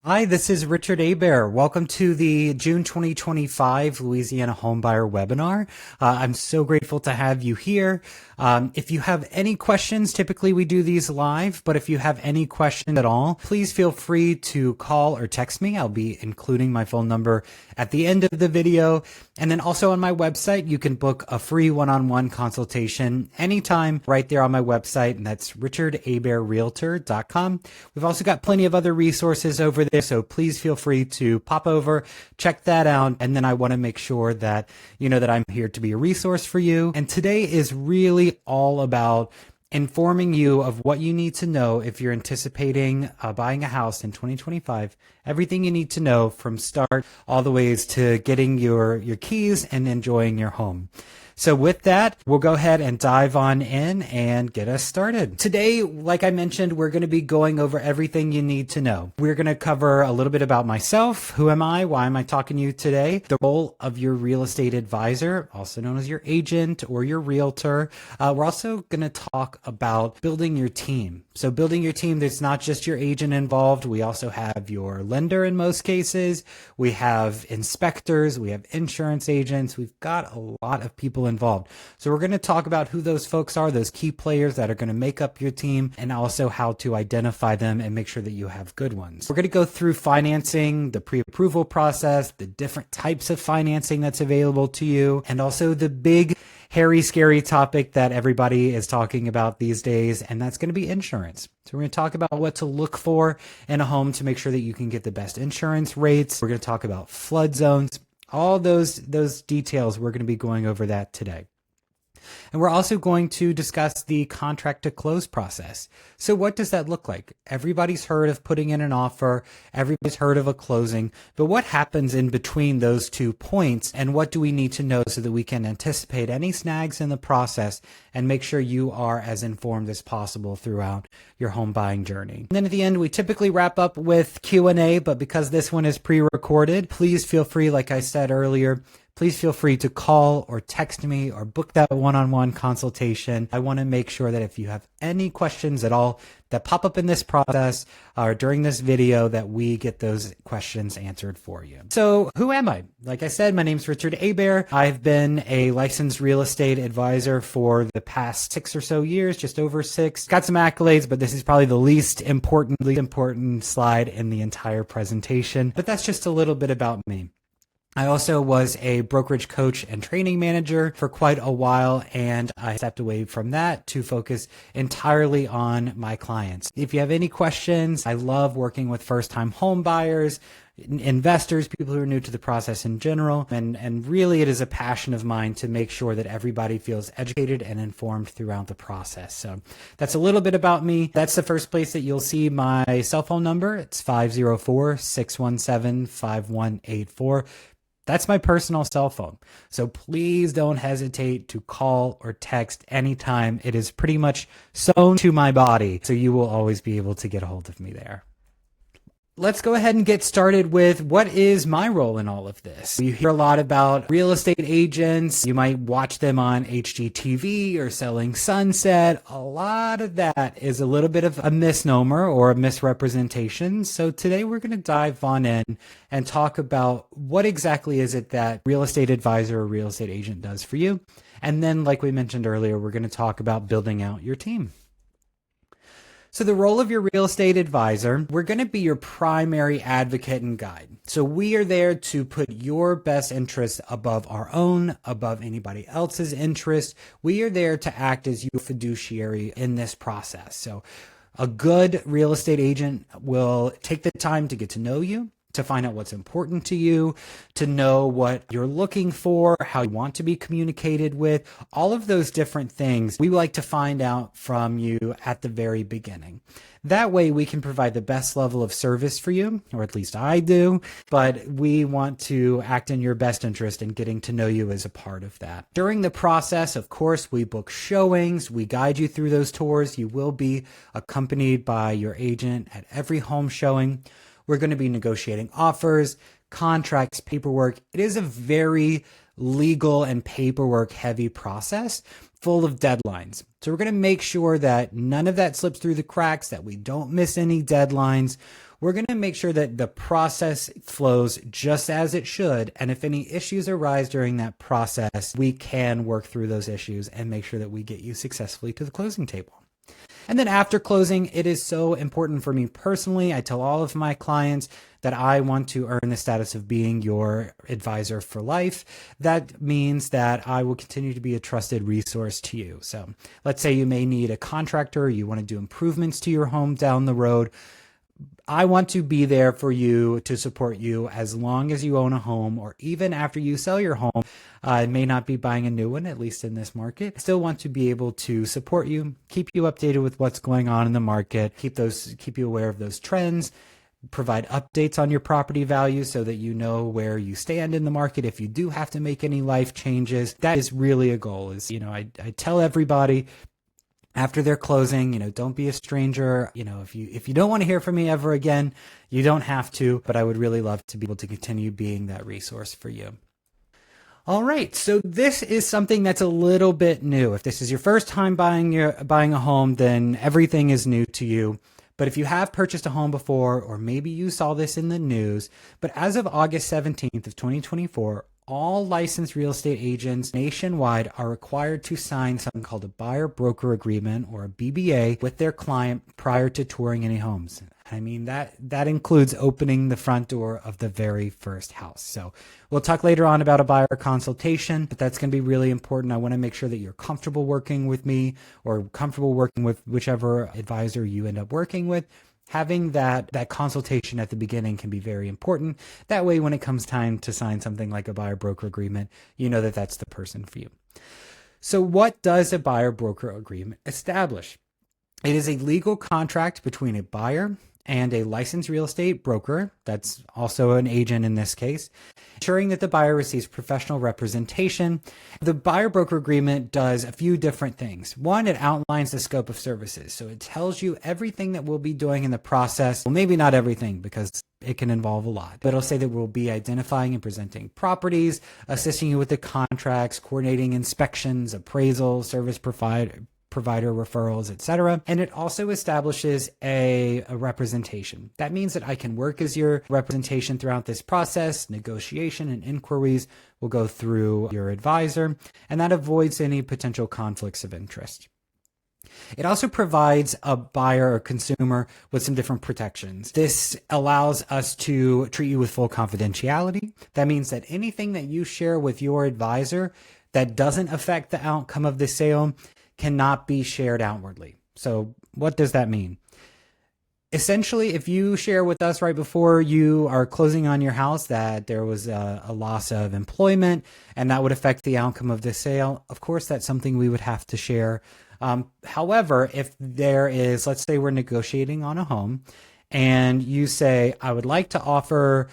Hi, this is Richard Abair. Welcome to the June 2025 Louisiana Homebuyer webinar. I'm so grateful to have you here. If you have any questions, typically we do these live, but if you have any questions at all, please feel free to call or text me. I'll be including my phone number at the end of the video. And then also on my website, you can book a free one-on-one consultation anytime right there on my website, and that's richardabairrealtor.com. We've also got plenty of other resources over there, so please feel free to pop over, check that out. And then I want to make sure that you know that I'm here to be a resource for you. And today is really all about informing you of what you need to know if you're anticipating buying a house in 2025. Everything you need to know from start all the ways to getting your keys and enjoying your home. So with that, we'll go ahead and dive on in and get us started. Today, like I mentioned, we're going to be going over everything you need to know. We're going to cover a little bit about myself. Who am I? Why am I talking to you today? The role of your real estate advisor, also known as your agent or your realtor. We're also going to talk about building your team. So building your team, there's not just your agent involved. We also have your lender in most cases. We have inspectors. We have insurance agents. We've got a lot of people involved. So we're going to talk about who those folks are, those key players that are going to make up your team, and also how to identify them and make sure that you have good ones. We're going to go through financing, the pre-approval process, the different types of financing that's available to you, and also the big hairy, scary topic that everybody is talking about these days, and that's going to be insurance. So we're going to talk about what to look for in a home to make sure that you can get the best insurance rates. We're going to talk about flood zones, all those details. We're going to be going over that today. And we're also going to discuss the contract to close process. So what does that look like? Everybody's heard of putting in an offer. Everybody's heard of a closing. But what happens in between those 2 points? And what do we need to know so that we can anticipate any snags in the process and make sure you are as informed as possible throughout your home buying journey? And then at the end, we typically wrap up with Q&A, but because this one is pre-recorded, please feel free, like I said earlier, please feel free to call or text me or book that one-on-one consultation. I want to make sure that if you have any questions at all that pop up in this process or during this video, that we get those questions answered for you. So who am I? Like I said, my name's Richard Abair. I've been a licensed real estate advisor for the past 6 or so years, just over 6. Got some accolades, but this is probably the least important slide in the entire presentation. But that's just a little bit about me. I also was a brokerage coach and training manager for quite a while, and I stepped away from that to focus entirely on my clients. If you have any questions, I love working with first-time home buyers, investors, people who are new to the process in general, and really it is a passion of mine to make sure that everybody feels educated and informed throughout the process. So that's a little bit about me. That's the first place that you'll see my cell phone number. It's 504-617-5184. That's my personal cell phone. So please don't hesitate to call or text anytime. It is pretty much sewn to my body, so you will always be able to get a hold of me there. Let's go ahead and get started with what is my role in all of this. You hear a lot about real estate agents. You might watch them on HGTV or Selling Sunset. A lot of that is a little bit of a misnomer or a misrepresentation. So today we're going to dive on in and talk about what exactly is it that real estate advisor or real estate agent does for you. And then, like we mentioned earlier, we're going to talk about building out your team. So the role of your real estate advisor, we're going to be your primary advocate and guide. So we are there to put your best interests above our own, above anybody else's interest. We are there to act as your fiduciary in this process. So a good real estate agent will take the time to get to know you, to find out what's important to you, to know what you're looking for, how you want to be communicated with, all of those different things we like to find out from you at the very beginning. That way we can provide the best level of service for you, or at least I do, but we want to act in your best interest, and getting to know you as a part of that. During the process, of course, we book showings, we guide you through those tours. You will be accompanied by your agent at every home showing. We're going to be negotiating offers, contracts, paperwork. It is a very legal and paperwork heavy process full of deadlines. So we're going to make sure that none of that slips through the cracks, that we don't miss any deadlines. we're going to make sure that the process flows just as it should. And if any issues arise during that process, we can work through those issues and make sure that we get you successfully to the closing table. And then after closing, it is so important for me personally. I tell all of my clients that I want to earn the status of being your advisor for life. That means that I will continue to be a trusted resource to you. So let's say you may need a contractor, you want to do improvements to your home down the road. I want to be there for you to support you as long as you own a home, or even after you sell your home. I may not be buying a new one, at least in this market. I still want to be able to support you, keep you updated with what's going on in the market, keep you aware of those trends, provide updates on your property value so that you know where you stand in the market if you do have to make any life changes. That is really a goal. I tell everybody after their closing, don't be a stranger. If you don't want to hear from me ever again, you don't have to, but I would really love to be able to continue being that resource for you. All right, so this is something that's a little bit new. If this is your first time buying a home, then everything is new to you. But if you have purchased a home before, or maybe you saw this in the news, but as of August 17th of 2024, all licensed real estate agents nationwide are required to sign something called a buyer broker agreement, or a BBA, with their client prior to touring any homes. I mean, that includes opening the front door of the very first house. So we'll talk later on about a buyer consultation, but that's going to be really important. I want to make sure that you're comfortable working with me, or comfortable working with whichever advisor you end up working with. Having that consultation at the beginning can be very important. That way, when it comes time to sign something like a buyer broker agreement, you know that that's the person for you. So what does a buyer broker agreement establish? It is a legal contract between a buyer and a licensed real estate broker, that's also an agent in this case, ensuring that the buyer receives professional representation. The buyer broker agreement does a few different things. One, it outlines the scope of services. So it tells you everything that we'll be doing in the process. Well, maybe not everything, because it can involve a lot, but it'll say that we'll be identifying and presenting properties, assisting you with the contracts, coordinating inspections, appraisal, service provider referrals, etc. And it also establishes a representation. That means that I can work as your representation throughout this process. Negotiation and inquiries will go through your advisor, and that avoids any potential conflicts of interest. It also provides a buyer or consumer with some different protections. This allows us to treat you with full confidentiality. That means that anything that you share with your advisor that doesn't affect the outcome of the sale cannot be shared outwardly. So what does that mean? Essentially, if you share with us right before you are closing on your house that there was a loss of employment and that would affect the outcome of the sale, of course, that's something we would have to share. However, if there is, let's say we're negotiating on a home and you say, I would like to offer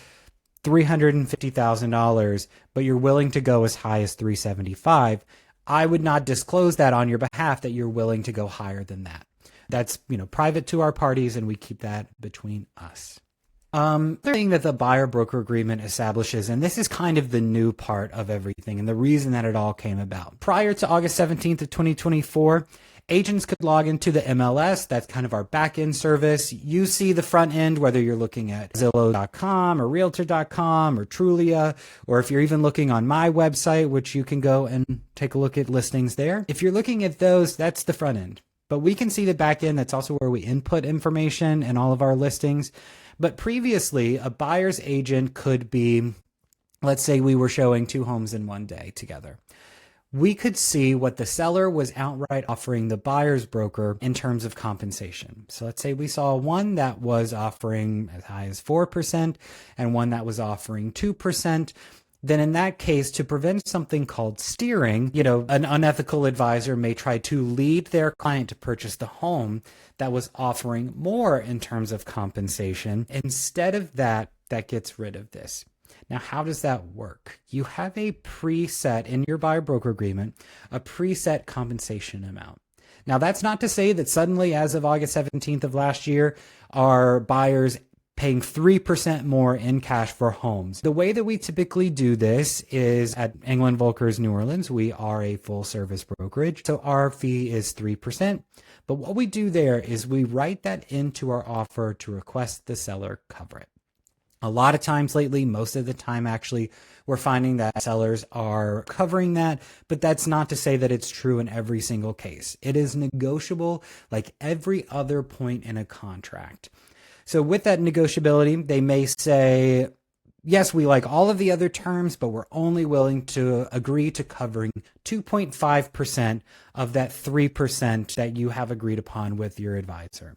$350,000, but you're willing to go as high as $375,000, I would not disclose that on your behalf that you're willing to go higher than that. That's, private to our parties, and we keep that between us. The thing that the buyer broker agreement establishes, and this is kind of the new part of everything and the reason that it all came about. Prior to August 17th of 2024, agents could log into the MLS. That's kind of our back-end service. You see the front end, whether you're looking at Zillow.com or Realtor.com or Trulia, or if you're even looking on my website, which you can go and take a look at listings there. If you're looking at those, that's the front end. But we can see the back end. That's also where we input information and all of our listings. But previously, a buyer's agent could be, let's say we were showing 2 homes in one day together. We could see what the seller was outright offering the buyer's broker in terms of compensation. So let's say we saw one that was offering as high as 4% and one that was offering 2%. Then in that case, to prevent something called steering, an unethical advisor may try to lead their client to purchase the home that was offering more in terms of compensation. Instead of that gets rid of this. Now, how does that work? You have a preset in your buyer broker agreement, a preset compensation amount. Now, that's not to say that suddenly, as of August 17th of last year, our buyers paying 3% more in cash for homes. The way that we typically do this is at England Volkers New Orleans, we are a full service brokerage. So our fee is 3%. But what we do there is we write that into our offer to request the seller cover it. A lot of times lately, most of the time actually, we're finding that sellers are covering that, but that's not to say that it's true in every single case. It is negotiable like every other point in a contract. So with that negotiability, they may say, yes, we like all of the other terms, but we're only willing to agree to covering 2.5% of that 3% that you have agreed upon with your advisor.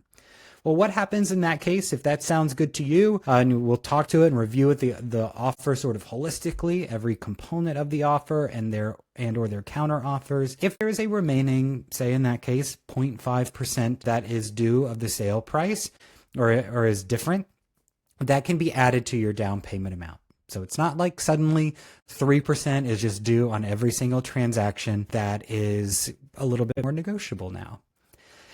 Well, what happens in that case, if that sounds good to you, and we'll talk to it and review it, the offer sort of holistically, every component of the offer and or their counter offers. If there is a remaining, say in that case, 0.5% that is due of the sale price or is different, that can be added to your down payment amount. So it's not like suddenly 3% is just due on every single transaction. That is a little bit more negotiable now.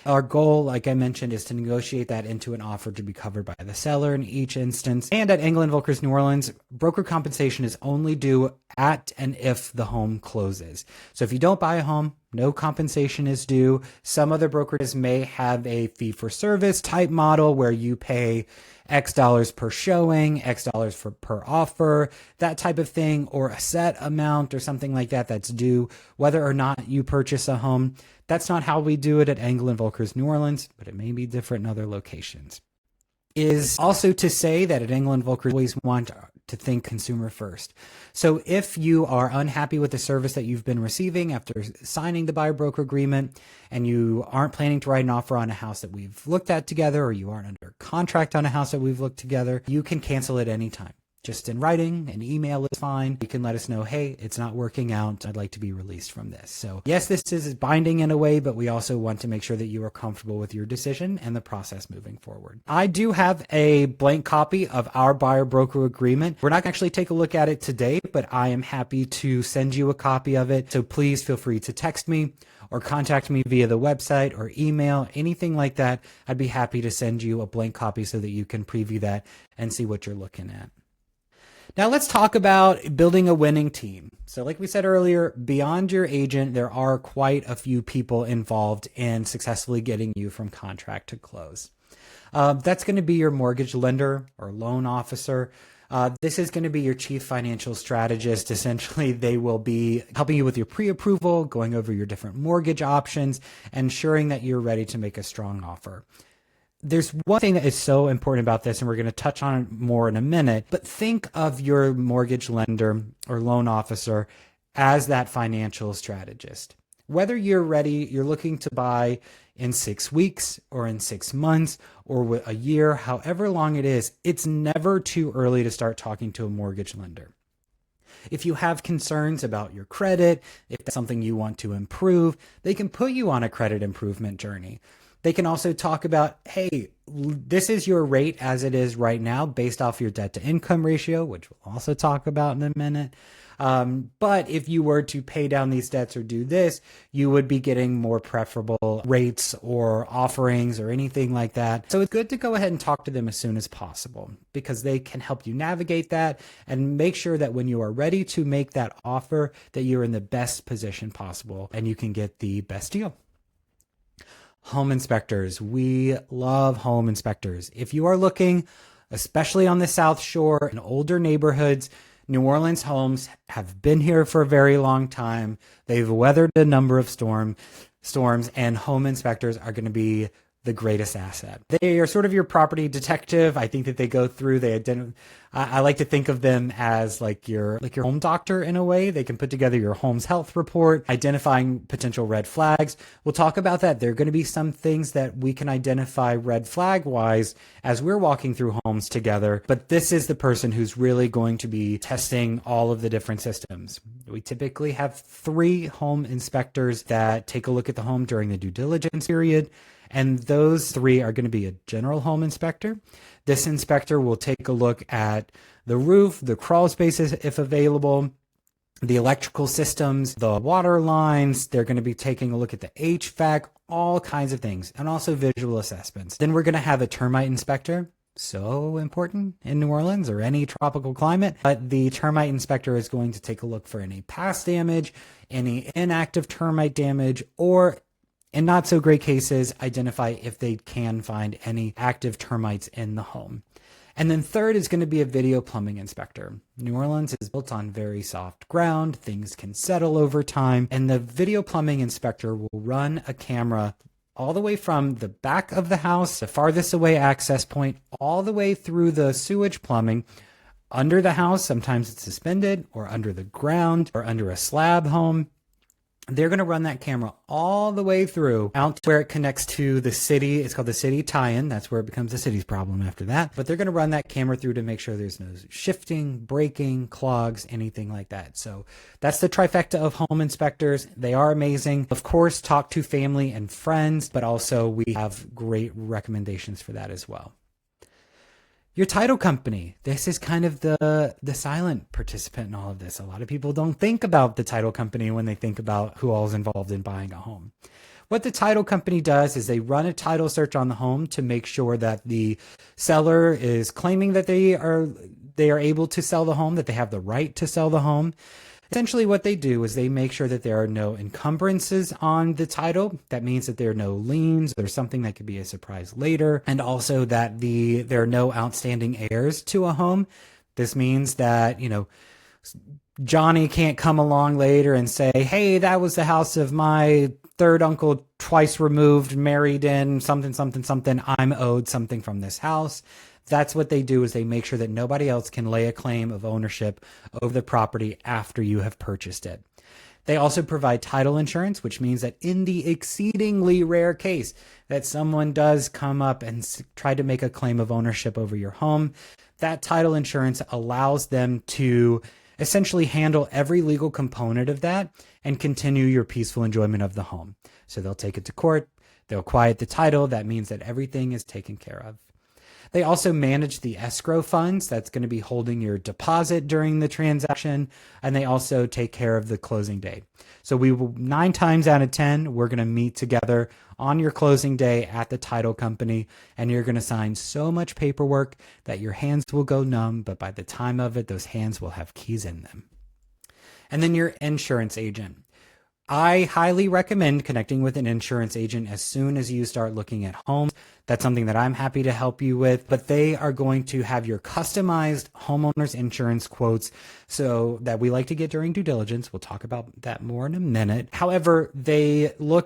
Our goal, like I mentioned, is to negotiate that into an offer to be covered by the seller in each instance. And at England Volkers New Orleans, broker compensation is only due at and if the home closes. So if you don't buy a home, no compensation is due. Some other brokers may have a fee for service type model where you pay X dollars per showing, X dollars per offer, that type of thing, or a set amount or something like that that's due whether or not you purchase a home. That's not how we do it at England Volkers New Orleans, but it may be different in other locations. Is also to say that at England Volkers always want to think consumer first. So if you are unhappy with the service that you've been receiving after signing the buyer broker agreement and you aren't planning to write an offer on a house that we've looked at together, or you aren't under contract on a house that we've looked together, you can cancel at any time. Just in writing, an email is fine. You can let us know, hey, it's not working out. I'd like to be released from this. So yes, this is binding in a way, but we also want to make sure that you are comfortable with your decision and the process moving forward. I do have a blank copy of our buyer broker agreement. We're not going to actually take a look at it today, but I am happy to send you a copy of it. So please feel free to text me or contact me via the website or email, anything like that. I'd be happy to send you a blank copy so that you can preview that and see what you're looking at. Now let's talk about building a winning team. So like we said earlier, beyond your agent, there are quite a few people involved in successfully getting you from contract to close. That's going to be your mortgage lender or loan officer. This is going to be your chief financial strategist. Essentially, they will be helping you with your pre-approval, going over your different mortgage options, ensuring that you're ready to make a strong offer. There's one thing that is so important about this, and we're going to touch on it more in a minute, but think of your mortgage lender or loan officer as that financial strategist. Whether you're ready, you're looking to buy in 6 weeks or in 6 months or a year, however long it is, it's never too early to start talking to a mortgage lender. If you have concerns about your credit, if that's something you want to improve, they can put you on a credit improvement journey. They can also talk about, hey, this is your rate as it is right now based off your debt to income ratio, which we'll also talk about in a minute. But if you were to pay down these debts or do this, you would be getting more preferable rates or offerings or anything like that. So it's good to go ahead and talk to them as soon as possible because they can help you navigate that and make sure that when you are ready to make that offer, that you're in the best position possible and you can get the best deal. Home inspectors. We love home inspectors. If you are looking, especially on the South Shore in older neighborhoods, New Orleans homes have been here for a very long time. They've weathered a number of storms, and home inspectors are going to be the greatest asset. They are sort of your property detective. I think that they go through, I like to think of them as like your home doctor in a way. They can put together your home's health report, identifying potential red flags. We'll talk about that. There are going to be some things that we can identify red flag wise as we're walking through homes together. But this is the person who's really going to be testing all of the different systems. We typically have 3 home inspectors that take a look at the home during the due diligence period. And those 3 are going to be a general home inspector. This inspector will take a look at the roof, the crawl spaces if available, the electrical systems, the water lines. They're going to be taking a look at the HVAC, all kinds of things, and also visual assessments. Then we're going to have a termite inspector. So important in New Orleans or any tropical climate. But the termite inspector is going to take a look for any past damage, any inactive termite damage, or In not so great cases, identify if they can find any active termites in the home. And then third is going to be a video plumbing inspector. New Orleans is built on very soft ground. Things can settle over time. And the video plumbing inspector will run a camera all the way from the back of the house, the farthest away access point, all the way through the sewage plumbing, under the house. Sometimes it's suspended, or under the ground, or under a slab home. They're going to run that camera all the way through out to where it connects to the city. It's called the city tie-in. That's where it becomes the city's problem after that. But they're going to run that camera through to make sure there's no shifting, breaking, clogs, anything like that. So that's the trifecta of home inspectors. They are amazing. Of course, talk to family and friends, but also we have great recommendations for that as well. Your title company. This is kind of the silent participant in all of this. A lot of people don't think about the title company when they think about who all is involved in buying a home. What the title company does is they run a title search on the home to make sure that the seller is claiming that they are able to sell the home, that they have the right to sell the home. Essentially what they do is they make sure that there are no encumbrances on the title. That means that there are no liens or something that could be a surprise later. And also that there are no outstanding heirs to a home. This means that, Johnny can't come along later and say, hey, that was the house of my third uncle twice removed, married in something, something, something. I'm owed something from this house. That's what they do, is they make sure that nobody else can lay a claim of ownership over the property after you have purchased it. They also provide title insurance, which means that in the exceedingly rare case that someone does come up and try to make a claim of ownership over your home, that title insurance allows them to essentially handle every legal component of that and continue your peaceful enjoyment of the home. So they'll take it to court, they'll quiet the title. That means that everything is taken care of. They also manage the escrow funds that's going to be holding your deposit during the transaction, and they also take care of the closing day. So 9 times out of 10, we're going to meet together on your closing day at the title company, and you're going to sign so much paperwork that your hands will go numb, but by the time of it, those hands will have keys in them. And then your insurance agent. I highly recommend connecting with an insurance agent as soon as you start looking at homes. That's something that I'm happy to help you with, but they are going to have your customized homeowners insurance quotes, so that we like to get during due diligence. We'll talk about that more in a minute. However, they're able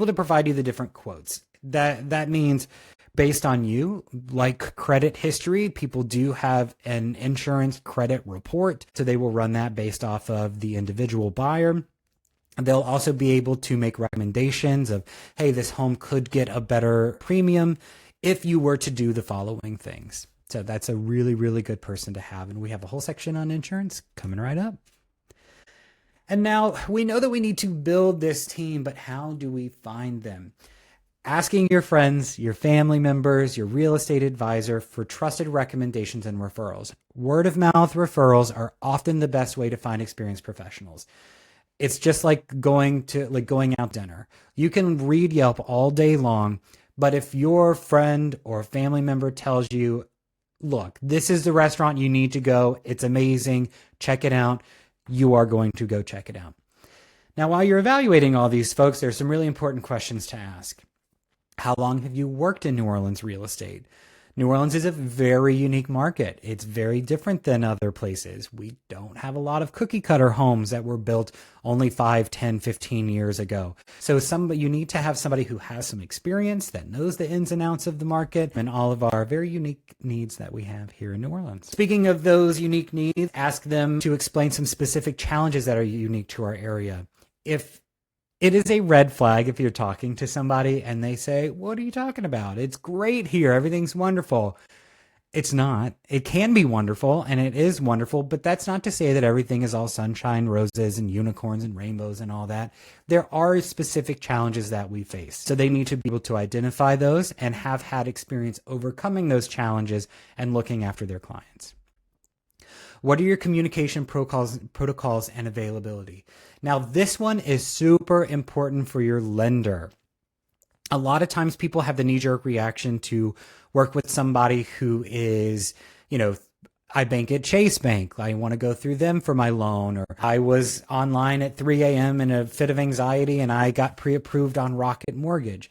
to provide you the different quotes. That means based on you, like credit history, people do have an insurance credit report. So they will run that based off of the individual buyer. They'll also be able to make recommendations of, hey, this home could get a better premium if you were to do the following things. So that's a really, really good person to have. And we have a whole section on insurance coming right up. And now we know that we need to build this team, but how do we find them? Asking your friends, your family members, your real estate advisor for trusted recommendations and referrals. Word of mouth referrals are often the best way to find experienced professionals. It's just like going out to dinner. You can read Yelp all day long, but if your friend or family member tells you, look, this is the restaurant you need to go, it's amazing, check it out, you are going to go check it out. Now, while you're evaluating all these folks, there's some really important questions to ask. How long have you worked in New Orleans real estate? New Orleans is a very unique market. It's very different than other places. We don't have a lot of cookie cutter homes that were built only 5, 10, 15 years ago. So you need to have somebody who has some experience, that knows the ins and outs of the market and all of our very unique needs that we have here in New Orleans. Speaking of those unique needs, ask them to explain some specific challenges that are unique to our area. If it is a red flag if you're talking to somebody and they say, what are you talking about? It's great here. Everything's wonderful. It's not. It can be wonderful, and it is wonderful, but that's not to say that everything is all sunshine, roses, and unicorns and rainbows and all that. There are specific challenges that we face. So they need to be able to identify those and have had experience overcoming those challenges and looking after their clients. What are your communication protocols and availability? Now, this one is super important for your lender. A lot of times people have the knee-jerk reaction to work with somebody who is, I bank at Chase Bank. I want to go through them for my loan. Or I was online at 3 a.m. in a fit of anxiety and I got pre-approved on Rocket Mortgage.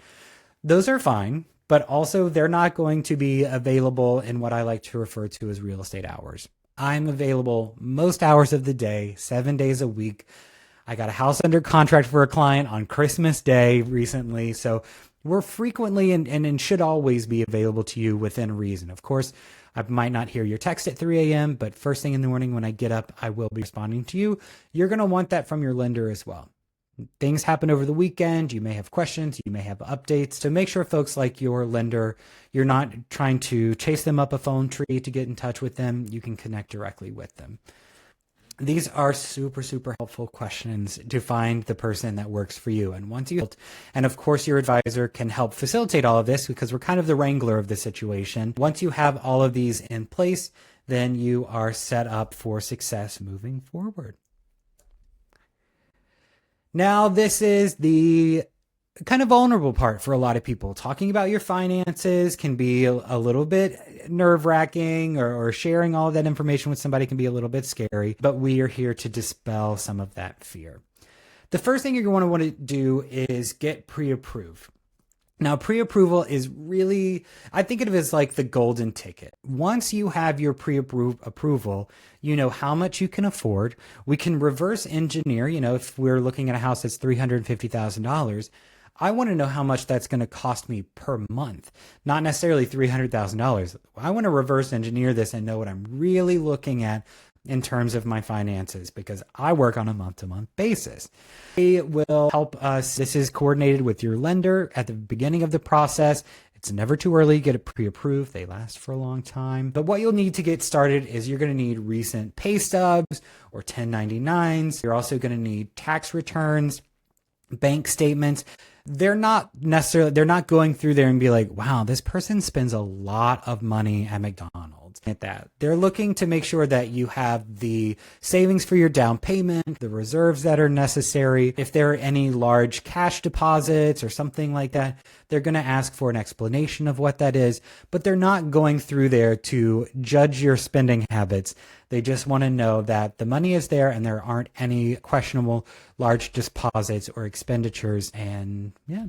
Those are fine, but also they're not going to be available in what I like to refer to as real estate hours. I'm available most hours of the day, 7 days a week. I got a house under contract for a client on Christmas Day recently. So we're frequently and should always be available to you within reason. Of course, I might not hear your text at 3 a.m., but first thing in the morning when I get up, I will be responding to you. You're going to want that from your lender as well. Things happen over the weekend. You may have questions. You may have updates. So make sure folks like your lender, you're not trying to chase them up a phone tree to get in touch with them. You can connect directly with them. These are super, super helpful questions to find the person that works for you. And once you, and of course, your advisor can help facilitate all of this because we're kind of the wrangler of the situation. Once you have all of these in place, then you are set up for success moving forward. Now, this is the kind of vulnerable part for a lot of people. Talking about your finances can be a little bit nerve-wracking, or sharing all of that information with somebody can be a little bit scary, but we are here to dispel some of that fear. The first thing you're going to want to do is get pre-approved. Now, pre-approval is really, I think of it as like the golden ticket. Once you have your pre-approval, you know how much you can afford. We can reverse engineer, if we're looking at a house that's $350,000, I want to know how much that's going to cost me per month, not necessarily $300,000. I want to reverse engineer this and know what I'm really looking at in terms of my finances, because I work on a month-to-month basis. It will help us. This is coordinated with your lender at the beginning of the process. It's never too early to get it pre-approved. They last for a long time. But what you'll need to get started is you're going to need recent pay stubs or 1099s. You're also going to need tax returns, bank statements. They're not going through there and be like, wow, this person spends a lot of money at McDonald's. At that, they're looking to make sure that you have the savings for your down payment, the reserves that are necessary. If there are any large cash deposits or something like that, they're going to ask for an explanation of what that is, but they're not going through there to judge your spending habits. They just want to know that the money is there and there aren't any questionable large deposits or expenditures. And yeah.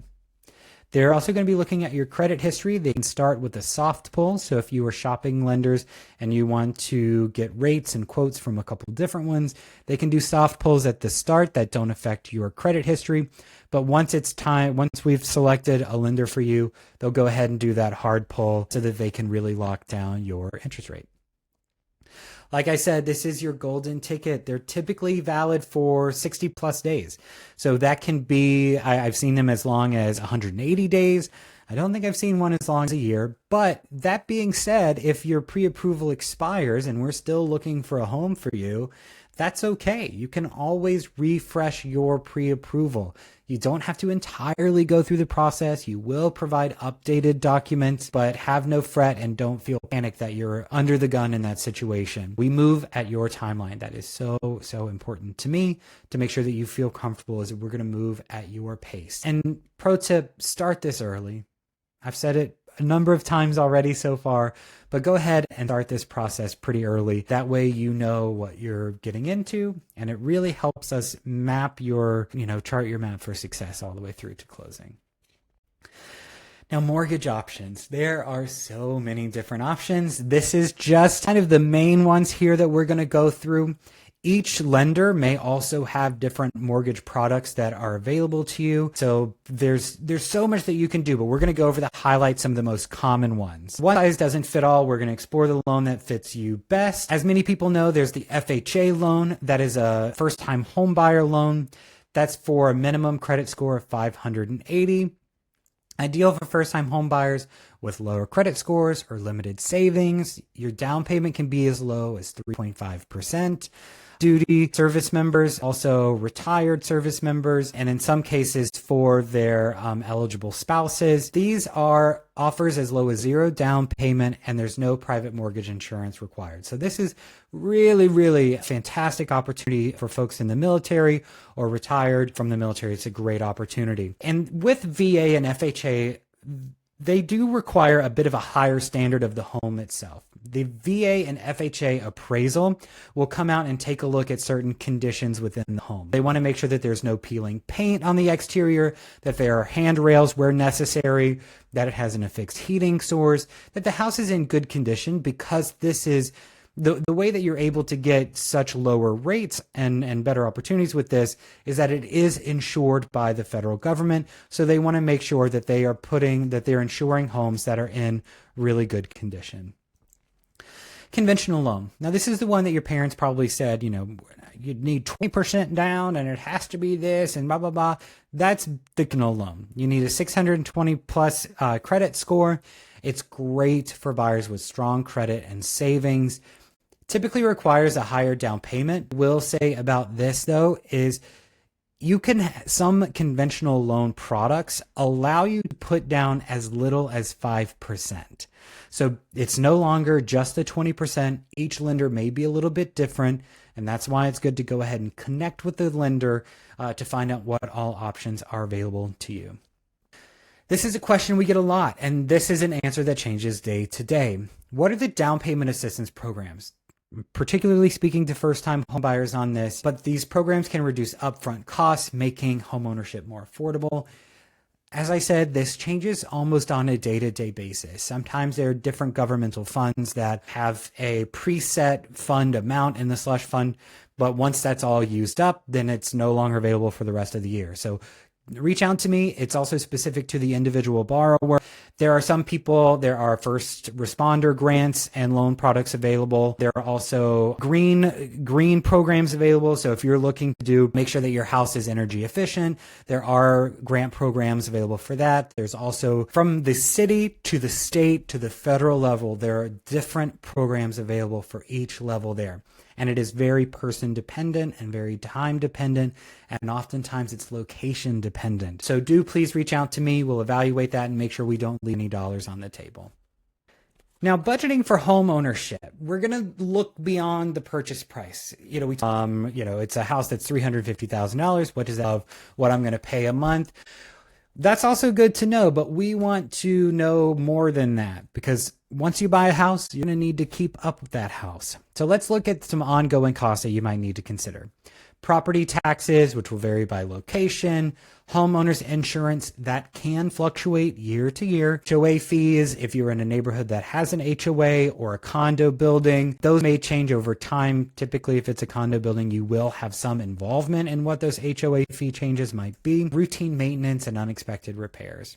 They're also going to be looking at your credit history. They can start with a soft pull. So if you are shopping lenders and you want to get rates and quotes from a couple different ones, they can do soft pulls at the start that don't affect your credit history. But once we've selected a lender for you, they'll go ahead and do that hard pull so that they can really lock down your interest rate. Like I said, this is your golden ticket. They're typically valid for 60 plus days. So that can be, I've seen them as long as 180 days. I don't think I've seen one as long as a year. But that being said, if your pre-approval expires and we're still looking for a home for you, that's okay. You can always refresh your pre-approval. You don't have to entirely go through the process. You will provide updated documents, but have no fret and don't feel panicked that you're under the gun in that situation. We move at your timeline. That is so, so important to me, to make sure that you feel comfortable as we're going to move at your pace. And pro tip, start this early. I've said it a number of times already so far, but go ahead and start this process pretty early. That way you know what you're getting into, and it really helps us map your, chart your map for success all the way through to closing. Now, mortgage options. There are so many different options. This is just kind of the main ones here that we're going to go through. Each lender may also have different mortgage products that are available to you. So there's so much that you can do, but we're going to go over highlight some of the most common ones. One size doesn't fit all. We're going to explore the loan that fits you best. As many people know, there's the FHA loan. That is a first-time home buyer loan. That's for a minimum credit score of 580. Ideal for first-time home buyers with lower credit scores or limited savings. Your down payment can be as low as 3.5%. Duty service members, also retired service members, and in some cases for their eligible spouses. These are offers as low as zero down payment, and there's no private mortgage insurance required. So this is really, really a fantastic opportunity for folks in the military or retired from the military. It's a great opportunity. And with VA and FHA, they do require a bit of a higher standard of the home itself. The VA and FHA appraisal will come out and take a look at certain conditions within the home. They want to make sure that there's no peeling paint on the exterior, that there are handrails where necessary, that it has an affixed heating source, that the house is in good condition, because this is the way that you're able to get such lower rates and better opportunities with this is that it is insured by the federal government. So they want to make sure that they're insuring homes that are in really good condition. Conventional loan. Now, this is the one that your parents probably said, you'd need 20% down and it has to be this and blah, blah, blah. That's the conventional loan. You need a 620 plus credit score. It's great for buyers with strong credit and savings. Typically requires a higher down payment. Will say about this though is some conventional loan products allow you to put down as little as 5%. So it's no longer just the 20%. Each lender may be a little bit different, and that's why it's good to go ahead and connect with the lender to find out what all options are available to you. This is a question we get a lot, and this is an answer that changes day to day. What are the down payment assistance programs? Particularly speaking to first-time home buyers on this, but these programs can reduce upfront costs, making homeownership more affordable. As I said, this changes almost on a day-to-day basis. Sometimes there are different governmental funds that have a preset fund amount in the slush fund, but once that's all used up, then it's no longer available for the rest of the year. So reach out to me. It's also specific to the individual borrower. There are first responder grants and loan products available. There are also green programs available. So if you're looking to make sure that your house is energy efficient, there are grant programs available for that. There's also from the city to the state to the federal level, there are different programs available for each level there. And it is very person dependent and very time dependent. And oftentimes it's location dependent. So do please reach out to me. We'll evaluate that and make sure we don't leave any dollars on the table. Now, budgeting for home ownership, we're going to look beyond the purchase price. It's a house that's $350,000. What is that of what I'm going to pay a month? That's also good to know, but we want to know more than that, because once you buy a house, you're going to need to keep up with that house. So let's look at some ongoing costs that you might need to consider. Property taxes, which will vary by location, homeowners insurance that can fluctuate year to year, HOA fees if you're in a neighborhood that has an HOA or a condo building, those may change over time. Typically, if it's a condo building, you will have some involvement in what those HOA fee changes might be, routine maintenance and unexpected repairs.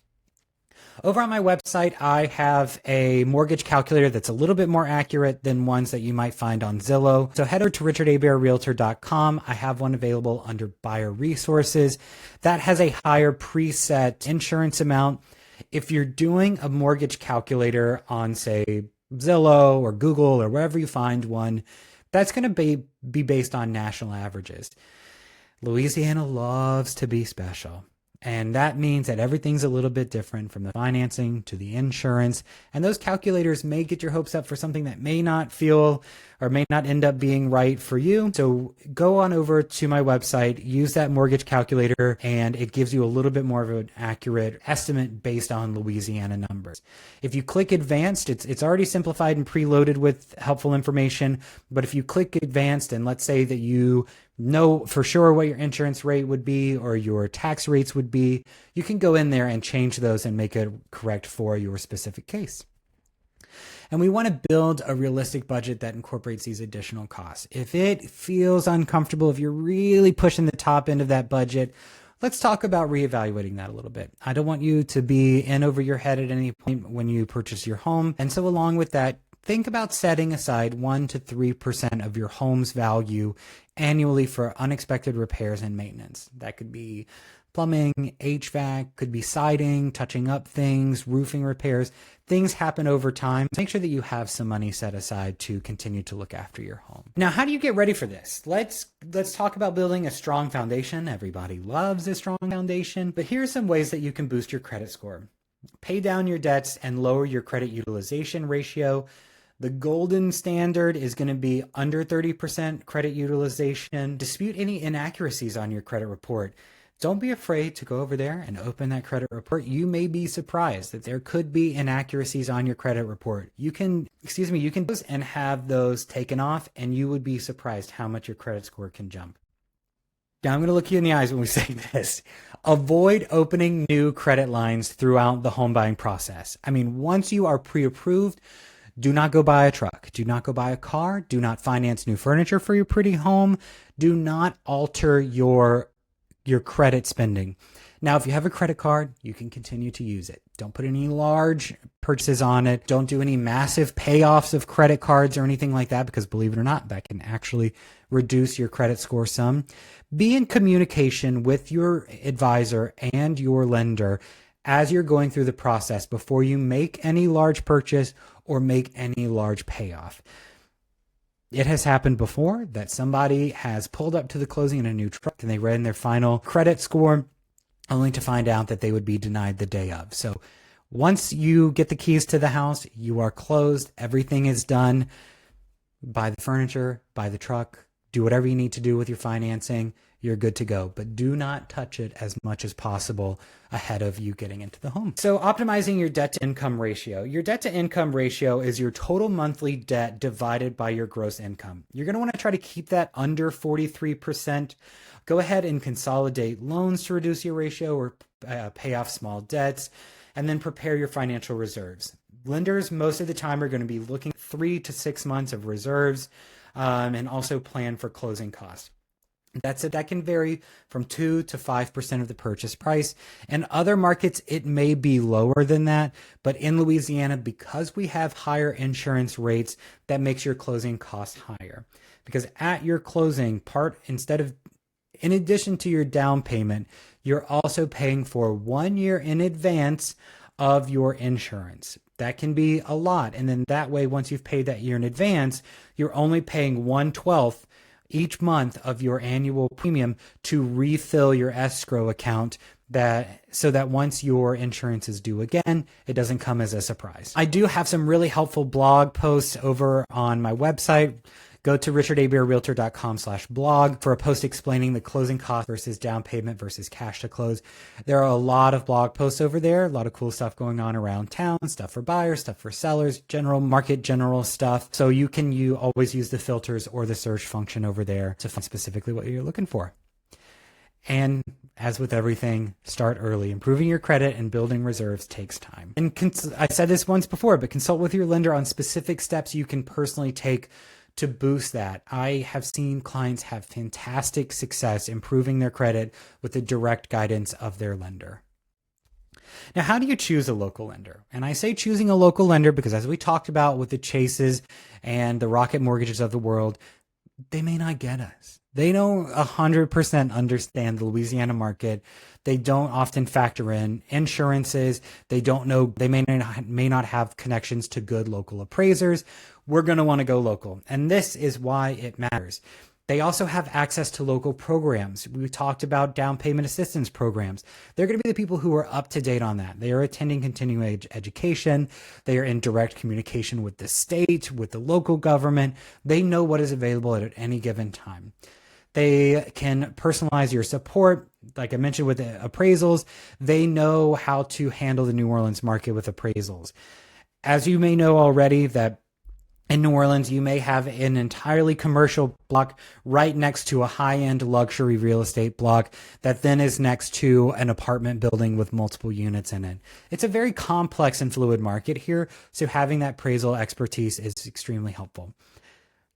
Over on my website, I have a mortgage calculator that's a little bit more accurate than ones that you might find on Zillow. So head over to richardabearrealtor.com. I have one available under buyer resources that has a higher preset insurance amount. If you're doing a mortgage calculator on, say, Zillow or Google or wherever you find one, that's going to be based on national averages. Louisiana loves to be special. And that means that everything's a little bit different, from the financing to the insurance. And those calculators may get your hopes up for something that may not feel or may not end up being right for you. So go on over to my website, use that mortgage calculator, and it gives you a little bit more of an accurate estimate based on Louisiana numbers. If you click advanced, it's already simplified and preloaded with helpful information. But if you click advanced, and let's say that you know for sure what your insurance rate would be or your tax rates would be, you can go in there and change those and make it correct for your specific case. And we want to build a realistic budget that incorporates these additional costs. If it feels uncomfortable, if you're really pushing the top end of that budget, let's talk about reevaluating that a little bit. I don't want you to be in over your head at any point when you purchase your home. And so along with that, think about setting aside 1% to 3% of your home's value annually for unexpected repairs and maintenance. That could be plumbing, HVAC, could be siding, touching up things, roofing repairs. Things happen over time. Make sure that you have some money set aside to continue to look after your home. Now, how do you get ready for this? Let's talk about building a strong foundation. Everybody loves a strong foundation, but here are some ways that you can boost your credit score. Pay down your debts and lower your credit utilization ratio. The golden standard is going to be under 30% credit utilization. Dispute any inaccuracies on your credit report. don't be afraid to go over there and open that credit report. You may be surprised that there could be inaccuracies on your credit report. You can and have those taken off, and you would be surprised how much your credit score can jump. Now, I'm going to look you in the eyes when we say this. Avoid opening new credit lines throughout the home buying process. I mean, once you are pre-approved, do not go buy a truck. Do not go buy a car. Do not finance new furniture for your pretty home. Do not alter your credit spending. Now, if you have a credit card, you can continue to use it. Don't put any large purchases on it. Don't do any massive payoffs of credit cards or anything like that, because believe it or not, that can actually reduce your credit score some. Be in communication with your advisor and your lender as you're going through the process before you make any large purchase or make any large payoff. It has happened before that somebody has pulled up to the closing in a new truck and they ran their final credit score only to find out that they would be denied the day of. So once you get the keys to the house, you are closed. Everything is done. Buy the furniture, buy the truck, do whatever you need to do with your financing. You're good to go, but do not touch it as much as possible ahead of you getting into the home. So optimizing your debt to income ratio. Your debt to income ratio is your total monthly debt divided by your gross income. You're going to want to try to keep that under 43%. Go ahead and consolidate loans to reduce your ratio or pay off small debts, and then prepare your financial reserves. Lenders most of the time are going to be looking 3 to 6 months of reserves, and also plan for closing costs. That can vary from 2 to 5% of the purchase price. In other markets, it may be lower than that. But in Louisiana, because we have higher insurance rates, that makes your closing costs higher. Because at your closing in addition to your down payment, you're also paying for 1 year in advance of your insurance. That can be a lot. And then that way, once you've paid that year in advance, you're only paying 1/12 each month of your annual premium to refill your escrow account, so that once your insurance is due again, it doesn't come as a surprise. I do have some really helpful blog posts over on my website. Go to richardabeerrealtor.com/blog for a post explaining the closing cost versus down payment versus cash to close. There are a lot of blog posts over there, a lot of cool stuff going on around town, stuff for buyers, stuff for sellers, general stuff. So you always use the filters or the search function over there to find specifically what you're looking for. And as with everything, start early. Improving your credit and building reserves takes time. And I said this once before, but consult with your lender on specific steps you can personally take to boost that. I have seen clients have fantastic success improving their credit with the direct guidance of their lender. Now, how do you choose a local lender? And I say choosing a local lender because, as we talked about with the Chases and the Rocket Mortgages of the world, they may not get us. They don't 100% understand the Louisiana market. They don't often factor in insurances. They don't know, they may not have connections to good local appraisers. We're going to want to go local. And this is why it matters. They also have access to local programs. We talked about down payment assistance programs. They're going to be the people who are up to date on that. They are attending continuing education. They are in direct communication with the state, with the local government. They know what is available at any given time. They can personalize your support. Like I mentioned with the appraisals, they know how to handle the New Orleans market with appraisals. As you may know already, that in New Orleans, you may have an entirely commercial block right next to a high-end luxury real estate block that then is next to an apartment building with multiple units in it. It's a very complex and fluid market here, so having that appraisal expertise is extremely helpful.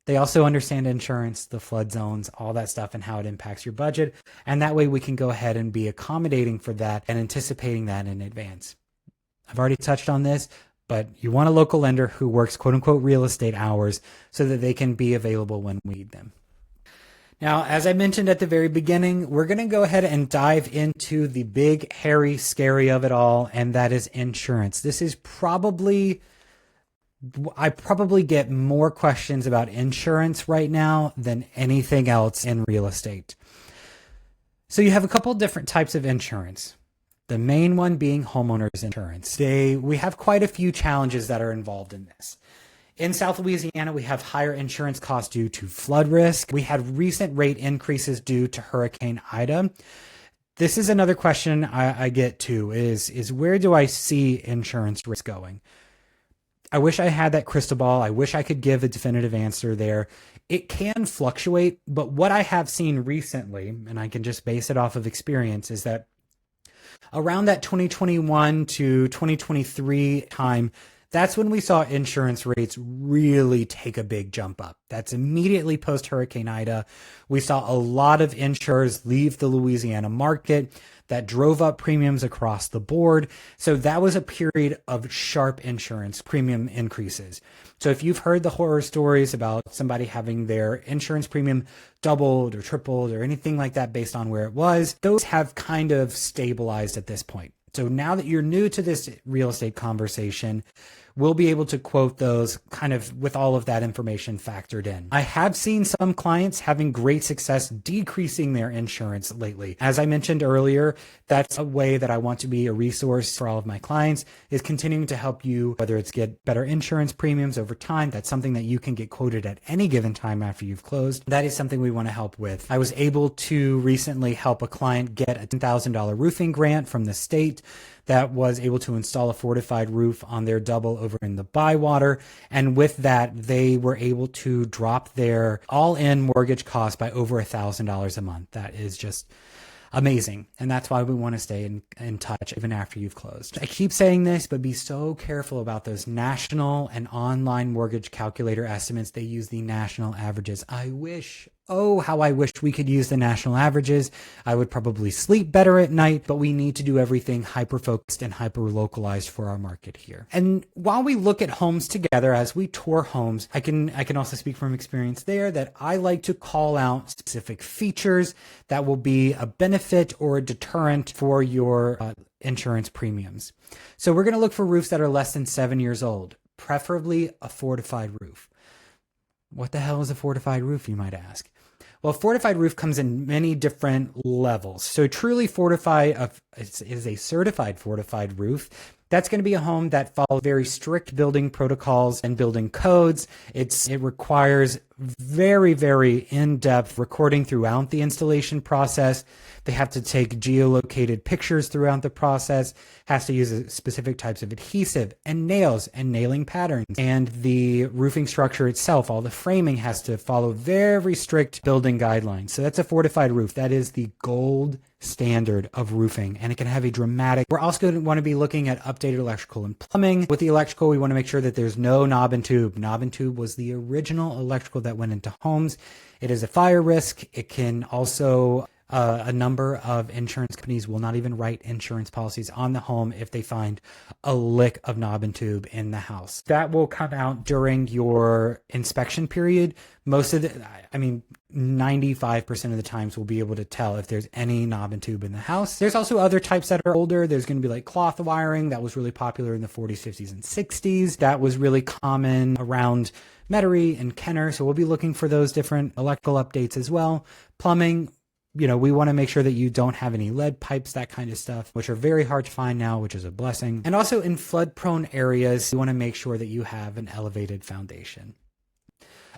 They also understand insurance, the flood zones, all that stuff, and how it impacts your budget. And that way we can go ahead and be accommodating for that and anticipating that in advance. I've already touched on this, but you want a local lender who works quote unquote real estate hours so that they can be available when we need them. Now, as I mentioned at the very beginning, we're going to go ahead and dive into the big, hairy, scary of it all, and that is insurance. This is I probably get more questions about insurance right now than anything else in real estate. So you have a couple different types of insurance. The main one being homeowners insurance. We have quite a few challenges that are involved in this. In South Louisiana, we have higher insurance costs due to flood risk. We had recent rate increases due to Hurricane Ida. This is another question I get too, is where do I see insurance rates going? I wish I had that crystal ball. I wish I could give a definitive answer there. It can fluctuate, but what I have seen recently, and I can just base it off of experience, is that around that 2021 to 2023 time, that's when we saw insurance rates really take a big jump up. That's immediately post Hurricane Ida. We saw a lot of insurers leave the Louisiana market. That drove up premiums across the board. So that was a period of sharp insurance premium increases. So if you've heard the horror stories about somebody having their insurance premium doubled or tripled or anything like that based on where it was, those have kind of stabilized at this point. So now that you're new to this real estate conversation, we'll be able to quote those kind of with all of that information factored in. I have seen some clients having great success decreasing their insurance lately. As I mentioned earlier, that's a way that I want to be a resource for all of my clients, is continuing to help you, whether it's get better insurance premiums over time. That's something that you can get quoted at any given time after you've closed. That is something we want to help with. I was able to recently help a client get a $10,000 roofing grant from the state that was able to install a fortified roof on their double over in the Bywater. And with that, they were able to drop their all-in mortgage cost by over $1,000 a month. That is just amazing. And that's why we want to stay in touch even after you've closed. I keep saying this, but be so careful about those national and online mortgage calculator estimates. They use the national averages. Oh, how I wish we could use the national averages. I would probably sleep better at night, but we need to do everything hyper-focused and hyper-localized for our market here. And while we look at homes together, as we tour homes, I can also speak from experience there that I like to call out specific features that will be a benefit or a deterrent for your insurance premiums. So we're going to look for roofs that are less than 7 years old, preferably a fortified roof. What the hell is a fortified roof, you might ask? Well, a fortified roof comes in many different levels. So truly fortified is a certified fortified roof. That's going to be a home that follows very strict building protocols and building codes. It requires very, very in-depth recording throughout the installation process. They have to take geolocated pictures throughout the process, has to use specific types of adhesive and nails and nailing patterns. And the roofing structure itself, all the framing has to follow very strict building guidelines. So that's a fortified roof. That is the gold standard of roofing, and it can have a dramatic. We're also going to want to be looking at updated electrical and plumbing. With the electrical, we want to make sure that there's no knob and tube. Knob and tube was the original electrical that went into homes. It is a fire risk. It can also a number of insurance companies will not even write insurance policies on the home if they find a lick of knob and tube in the house. That will come out during your inspection period. 95% of the times we'll be able to tell if there's any knob and tube in the house. There's also other types that are older. There's going to be like cloth wiring. That was really popular in the 40s, 50s, and 60s. That was really common around Metairie and Kenner. So we'll be looking for those different electrical updates as well. Plumbing, we want to make sure that you don't have any lead pipes, that kind of stuff, which are very hard to find now, which is a blessing. And also in flood-prone areas, you want to make sure that you have an elevated foundation.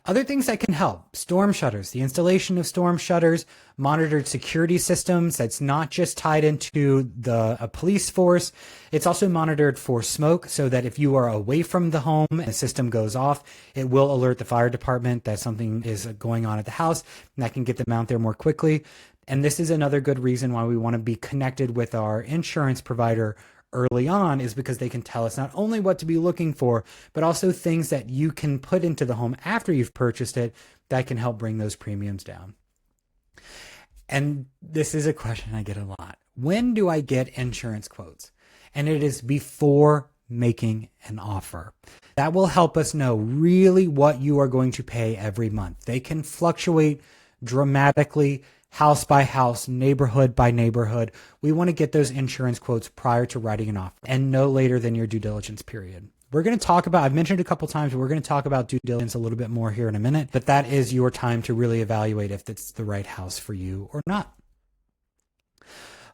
Other things that can help: storm shutters, the installation of storm shutters, monitored security systems. That's not just tied into a police force. It's also monitored for smoke, so that if you are away from the home and the system goes off, it will alert the fire department that something is going on at the house, and that can get them out there more quickly. And this is another good reason why we want to be connected with our insurance provider early on, is because they can tell us not only what to be looking for, but also things that you can put into the home after you've purchased it that can help bring those premiums down. And this is a question I get a lot. When do I get insurance quotes? And it is before making an offer. That will help us know really what you are going to pay every month. They can fluctuate dramatically, house by house, neighborhood by neighborhood. We want to get those insurance quotes prior to writing an offer, and no later than your due diligence period. We're going to talk about, I've mentioned a couple times, we're going to talk about due diligence a little bit more here in a minute, but that is your time to really evaluate if it's the right house for you or not.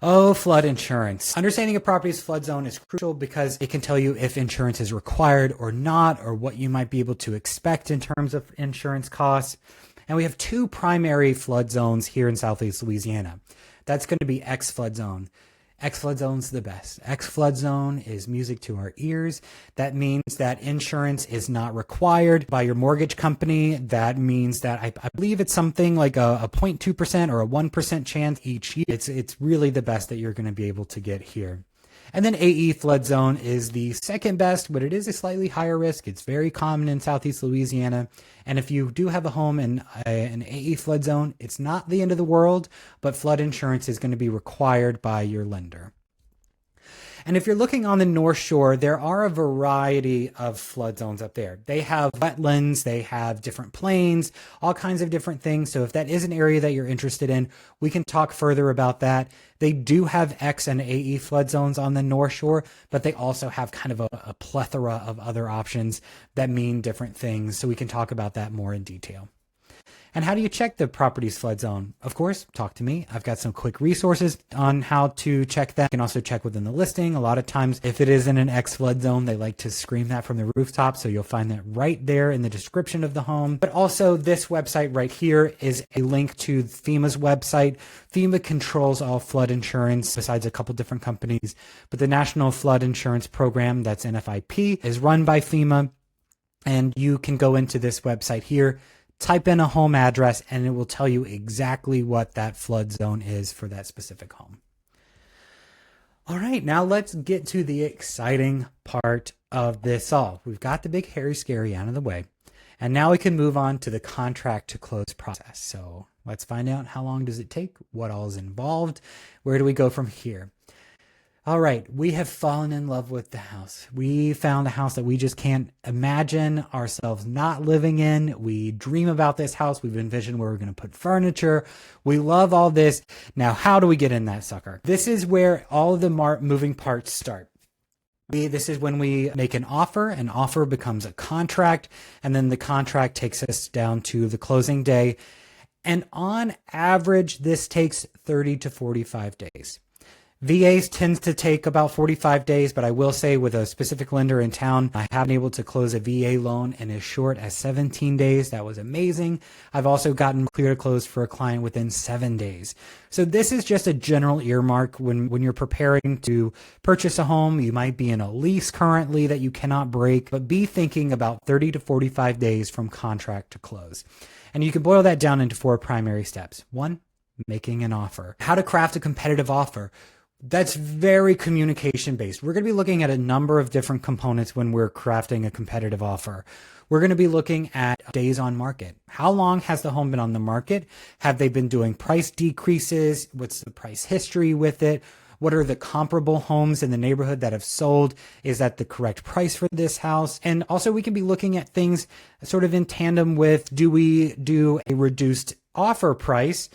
Oh, flood insurance. Understanding a property's flood zone is crucial because it can tell you if insurance is required or not, or what you might be able to expect in terms of insurance costs. And we have two primary flood zones here in Southeast Louisiana. that's going to be X flood zone. X flood zone's the best. X flood zone is music to our ears. That means that insurance is not required by your mortgage company. That means that I believe it's something like a 0.2% or a 1% chance each year. It's really the best that you're going to be able to get here. And then AE flood zone is the second best, but it is a slightly higher risk. It's very common in Southeast Louisiana. And if you do have a home in an AE flood zone, it's not the end of the world, but flood insurance is going to be required by your lender. And if you're looking on the North Shore, there are a variety of flood zones up there. They have wetlands, they have different plains, all kinds of different things. So if that is an area that you're interested in, we can talk further about that. They do have X and AE flood zones on the North Shore, but they also have kind of a plethora of other options that mean different things. So we can talk about that more in detail. And how do you check the property's flood zone? Of course, talk to me. I've got some quick resources on how to check that. You can also check within the listing. A lot of times, if it is in an X flood zone, they like to scream that from the rooftop. So you'll find that right there in the description of the home. But also this website right here is a link to FEMA's website. FEMA controls all flood insurance besides a couple different companies. But the National Flood Insurance Program, that's NFIP, is run by FEMA. And you can go into this website here, type in a home address, and it will tell you exactly what that flood zone is for that specific home. All right, now let's get to the exciting part of this all. We've got the big hairy scary out of the way, and now we can move on to the contract to close process. So let's find out, how long does it take? What all is involved? Where do we go from here? All right, we have fallen in love with the house. We found a house that we just can't imagine ourselves not living in. We dream about this house. We've envisioned where we're going to put furniture. We love all this. Now, how do we get in that sucker? This is where all of the moving parts start. This is when we make an offer. An offer becomes a contract, and then the contract takes us down to the closing day. And on average, this takes 30 to 45 days. VAs tends to take about 45 days, but I will say with a specific lender in town, I have been able to close a VA loan in as short as 17 days. That was amazing. I've also gotten clear to close for a client within 7 days. So this is just a general earmark when you're preparing to purchase a home. You might be in a lease currently that you cannot break, but be thinking about 30 to 45 days from contract to close. And you can boil that down into 4 primary steps. 1, making an offer. How to craft a competitive offer. That's very communication based. We're going to be looking at a number of different components when we're crafting a competitive offer. We're going to be looking at days on market. How long has the home been on the market? Have they been doing price decreases? What's the price history with it? What are the comparable homes in the neighborhood that have sold? Is that the correct price for this house? And also we can be looking at things sort of in tandem with, do we do a reduced offer price?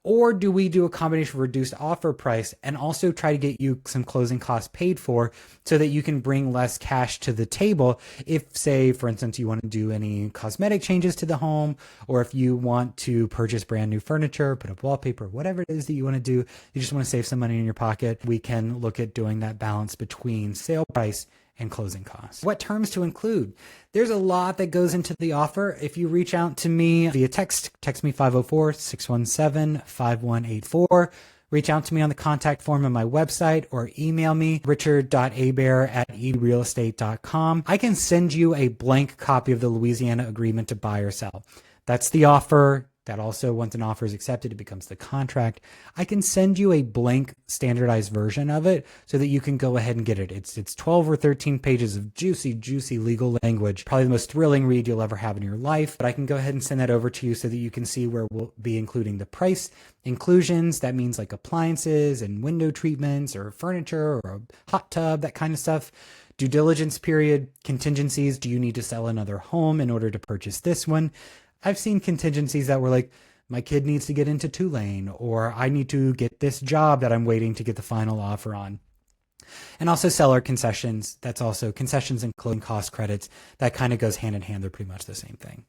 Or do we do a combination of reduced offer price and also try to get you some closing costs paid for so that you can bring less cash to the table if, say, for instance, you want to do any cosmetic changes to the home, or if you want to purchase brand new furniture, put up wallpaper, whatever it is that you want to do, you just want to save some money in your pocket. We can look at doing that balance between sale price and closing costs. What terms to include? There's a lot that goes into the offer. If you reach out to me via text me 504-617-5184. Reach out to me on the contact form on my website or email me, richard.abear@erealestate.com. I can send you a blank copy of the Louisiana agreement to buy or sell. That's the offer. That also, once an offer is accepted, it becomes the contract. I can send you a blank standardized version of it so that you can go ahead and get it. It's 12 or 13 pages of juicy, juicy legal language. Probably the most thrilling read you'll ever have in your life. But I can go ahead and send that over to you so that you can see where we'll be including the price inclusions. That means like appliances and window treatments or furniture or a hot tub, that kind of stuff. Due diligence period, contingencies. Do you need to sell another home in order to purchase this one? I've seen contingencies that were like, my kid needs to get into Tulane, or I need to get this job that I'm waiting to get the final offer on. And also seller concessions. That's also concessions and closing cost credits. That kind of goes hand in hand. They're pretty much the same thing.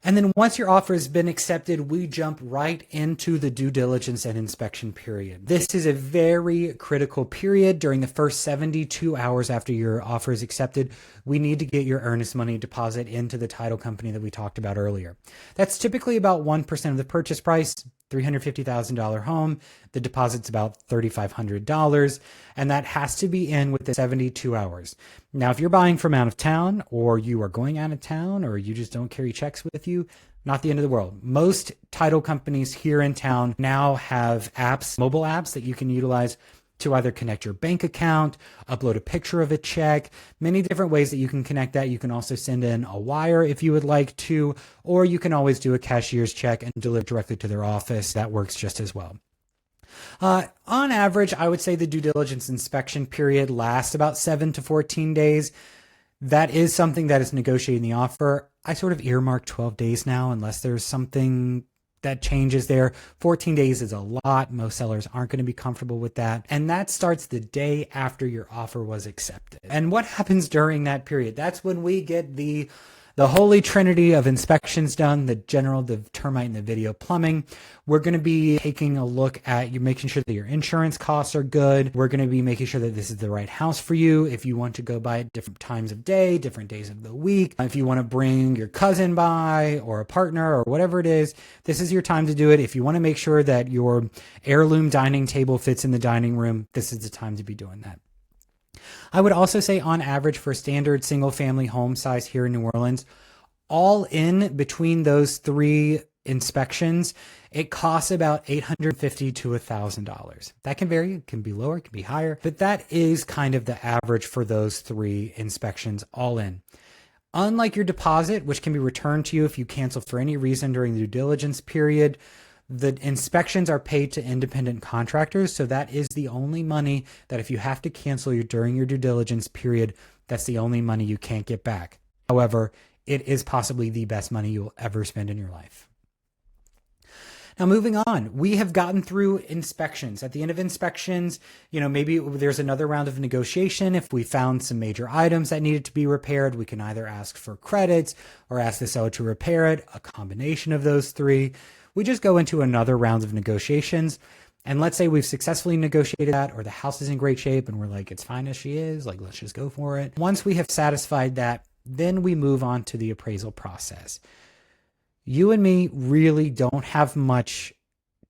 And then once your offer has been accepted, we jump right into the due diligence and inspection period. This is a very critical period. During the first 72 hours after your offer is accepted, we need to get your earnest money deposit into the title company that we talked about earlier. That's typically about 1% of the purchase price. $350,000 home. The deposit's about $3,500, and that has to be in within 72 hours. Now, if you're buying from out of town, or you are going out of town, or you just don't carry checks with you, not the end of the world. Most title companies here in town now have apps, mobile apps that you can utilize to either connect your bank account, upload a picture of a check, many different ways that you can connect that. You can also send in a wire if you would like to, or you can always do a cashier's check and deliver directly to their office. That works just as well. On average, I would say the due diligence inspection period lasts about 7 to 14 days. That is something that is negotiating the offer. I sort of earmark 12 days now, unless there's something that changes there. 14 days is a lot. Most sellers aren't going to be comfortable with that. And that starts the day after your offer was accepted. And what happens during that period? That's when we get the holy trinity of inspections done, the general, the termite, and the video plumbing. We're going to be taking a look at you, making sure that your insurance costs are good. We're going to be making sure that this is the right house for you. If you want to go by at different times of day, different days of the week, if you want to bring your cousin by or a partner or whatever it is, this is your time to do it. If you want to make sure that your heirloom dining table fits in the dining room, this is the time to be doing that. I would also say on average for a standard single family home size here in New Orleans, all in between those three inspections, it costs about $850 to $1,000. That can vary. It can be lower, it can be higher, but that is kind of the average for those three inspections all in. Unlike your deposit, which can be returned to you if you cancel for any reason during the due diligence period, the inspections are paid to independent contractors. So that is the only money that if you have to cancel during your due diligence period, that's the only money you can't get back. However, it is possibly the best money you'll ever spend in your life. Now, moving on, we have gotten through inspections. At the end of inspections, maybe there's another round of negotiation. If we found some major items that needed to be repaired, we can either ask for credits or ask the seller to repair it, a combination of those three. We just go into another round of negotiations. And let's say we've successfully negotiated that, or the house is in great shape and we're like, it's fine as she is, like, let's just go for it. Once we have satisfied that, then we move on to the appraisal process. You and me really don't have much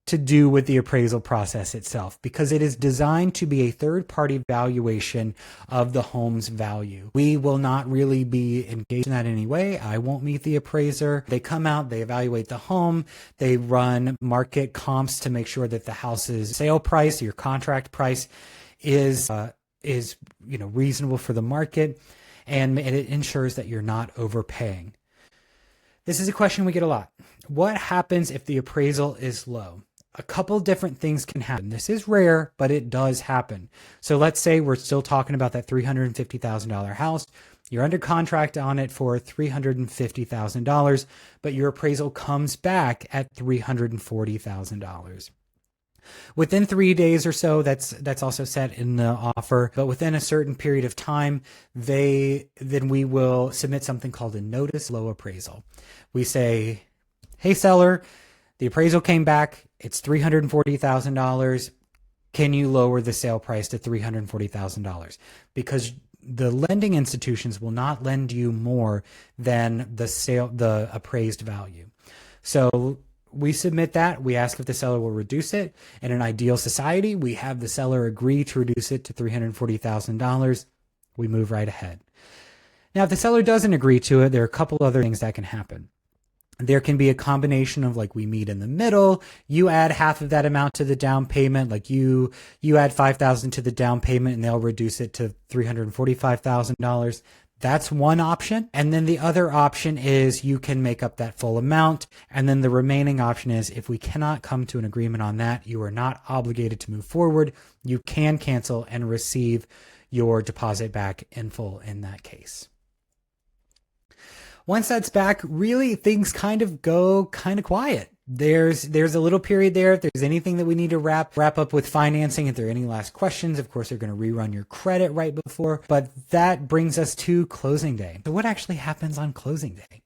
to do with the appraisal process itself because it is designed to be a third-party valuation of the home's value. We will not really be engaged in that in any way. I won't meet the appraiser. They come out, they evaluate the home, they run market comps to make sure that the house's sale price, your contract price, is reasonable for the market, and it ensures that you're not overpaying. This is a question we get a lot. What happens if the appraisal is low? A couple different things can happen. This is rare, but it does happen. So let's say we're still talking about that $350,000 house. You're under contract on it for $350,000, but your appraisal comes back at $340,000. Within 3 days or so, that's also set in the offer, but within a certain period of time, then we will submit something called a notice low appraisal. We say, hey seller, the appraisal came back, it's $340,000. Can you lower the sale price to $340,000? Because the lending institutions will not lend you more than the appraised value. So we submit that. We ask if the seller will reduce it. In an ideal society, we have the seller agree to reduce it to $340,000. We move right ahead. Now, if the seller doesn't agree to it, there are a couple other things that can happen. There can be a combination of like we meet in the middle. You add half of that amount to the down payment. Like you add $5,000 to the down payment and they'll reduce it to $345,000. That's one option. And then the other option is you can make up that full amount. And then the remaining option is if we cannot come to an agreement on that, you are not obligated to move forward. You can cancel and receive your deposit back in full in that case. Once that's back, really things kind of go kind of quiet. There's a little period there. If there's anything that we need to wrap up with financing, if there are any last questions, of course, they're going to rerun your credit right before. But that brings us to closing day. So what actually happens on closing day?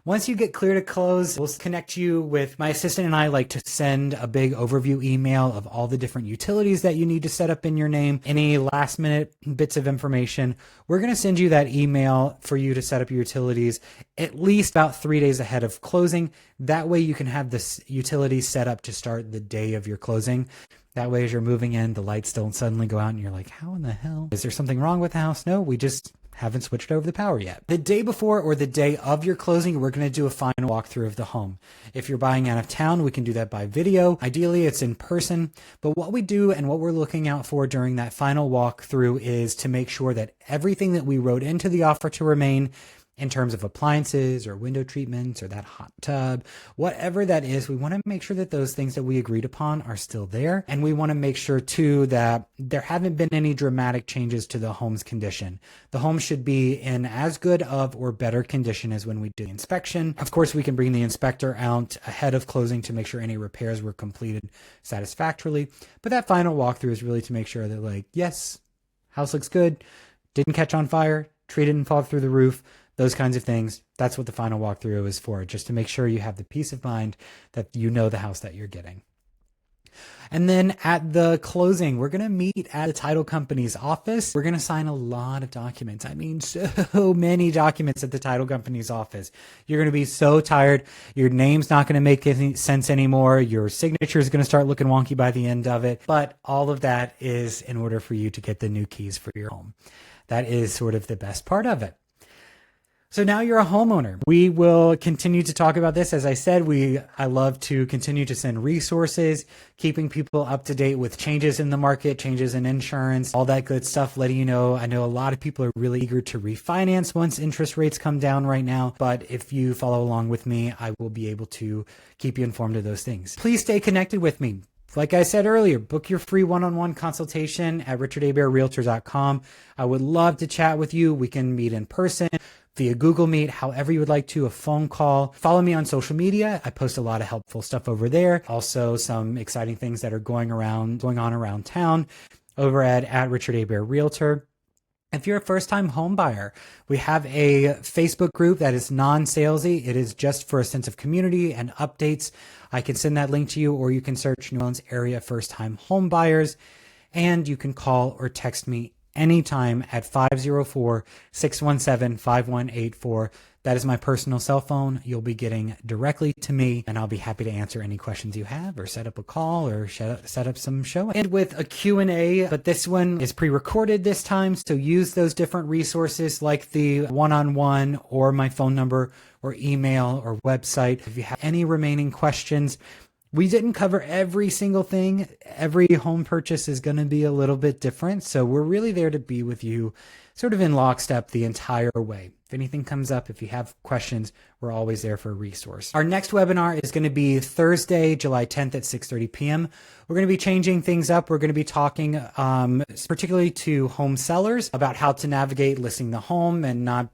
Once you get clear to close, we'll connect you with my assistant, and I like to send a big overview email of all the different utilities that you need to set up in your name, any last minute bits of information. We're going to send you that email for you to set up your utilities at least about 3 days ahead of closing. That way you can have this utility set up to start the day of your closing. That way, as you're moving in, the lights don't suddenly go out and you're like, how in the hell? Is there something wrong with the house? No, we just haven't switched over the power yet. The day before or the day of your closing, we're going to do a final walkthrough of the home. If you're buying out of town, we can do that by video. Ideally, it's in person. But what we do and what we're looking out for during that final walkthrough is to make sure that everything that we wrote into the offer to remain in terms of appliances or window treatments or that hot tub, whatever that is, we want to make sure that those things that we agreed upon are still there. And we want to make sure too that there haven't been any dramatic changes to the home's condition. The home should be in as good of or better condition as when we did the inspection. Of course, we can bring the inspector out ahead of closing to make sure any repairs were completed satisfactorily. But that final walkthrough is really to make sure that, like, yes, house looks good, didn't catch on fire, tree didn't fall through the roof, those kinds of things. That's what the final walkthrough is for, just to make sure you have the peace of mind that you know the house that you're getting. And then at the closing, we're going to meet at the title company's office. We're going to sign a lot of documents. I mean, so many documents at the title company's office. You're going to be so tired. Your name's not going to make any sense anymore. Your signature is going to start looking wonky by the end of it. But all of that is in order for you to get the new keys for your home. That is sort of the best part of it. So now you're a homeowner. We will continue to talk about this. As I said, I love to continue to send resources, keeping people up to date with changes in the market, changes in insurance, all that good stuff, letting you know. I know a lot of people are really eager to refinance once interest rates come down right now. But if you follow along with me, I will be able to keep you informed of those things. Please stay connected with me. Like I said earlier, book your free one-on-one consultation at richardabearrealtor.com. I would love to chat with you. We can meet in person, via Google Meet, however you would like to, a phone call. Follow me on social media. I post a lot of helpful stuff over there. Also, some exciting things that are going on around town over at Richard A. Bear Realtor. If you're a first-time home buyer, we have a Facebook group that is non-salesy. It is just for a sense of community and updates. I can send that link to you, or you can search New Orleans area first-time home buyers, and you can call or text me anytime at 504-617-5184. That is my personal cell phone. You'll be getting directly to me, and I'll be happy to answer any questions you have or set up a call or set up some show. And with a Q&A, but this one is pre-recorded this time, so use those different resources like the one-on-one or my phone number or email or website. If you have any remaining questions, we didn't cover every single thing. Every home purchase is going to be a little bit different. So we're really there to be with you sort of in lockstep the entire way. If anything comes up, if you have questions, we're always there for a resource. Our next webinar is going to be Thursday, July 10th at 6:30 p.m. We're going to be changing things up. We're going to be talking particularly to home sellers about how to navigate listing the home and not,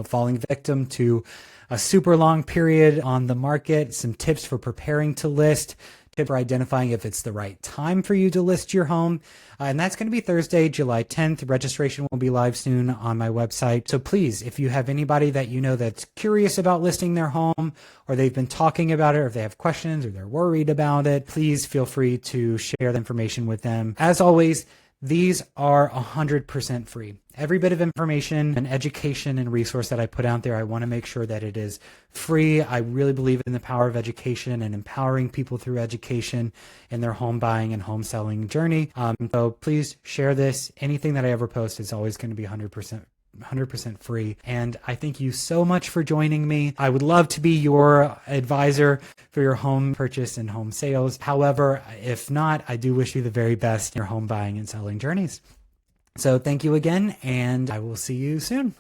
falling victim to a super long period on the market, some tips for preparing to list, tips for identifying if it's the right time for you to list your home. And that's going to be Thursday, July 10th. Registration will be live soon on my website. So please, if you have anybody that you know that's curious about listing their home, or they've been talking about it, or if they have questions or they're worried about it, please feel free to share the information with them. As always, these are 100% free. Every bit of information and education and resource that I put out there, I want to make sure that it is free. I really believe in the power of education and empowering people through education in their home buying and home selling journey. So please share this. Anything that I ever post is always going to be 100% free. And I thank you so much for joining me. I would love to be your advisor for your home purchase and home sales. However, if not, I do wish you the very best in your home buying and selling journeys. So thank you again, and I will see you soon.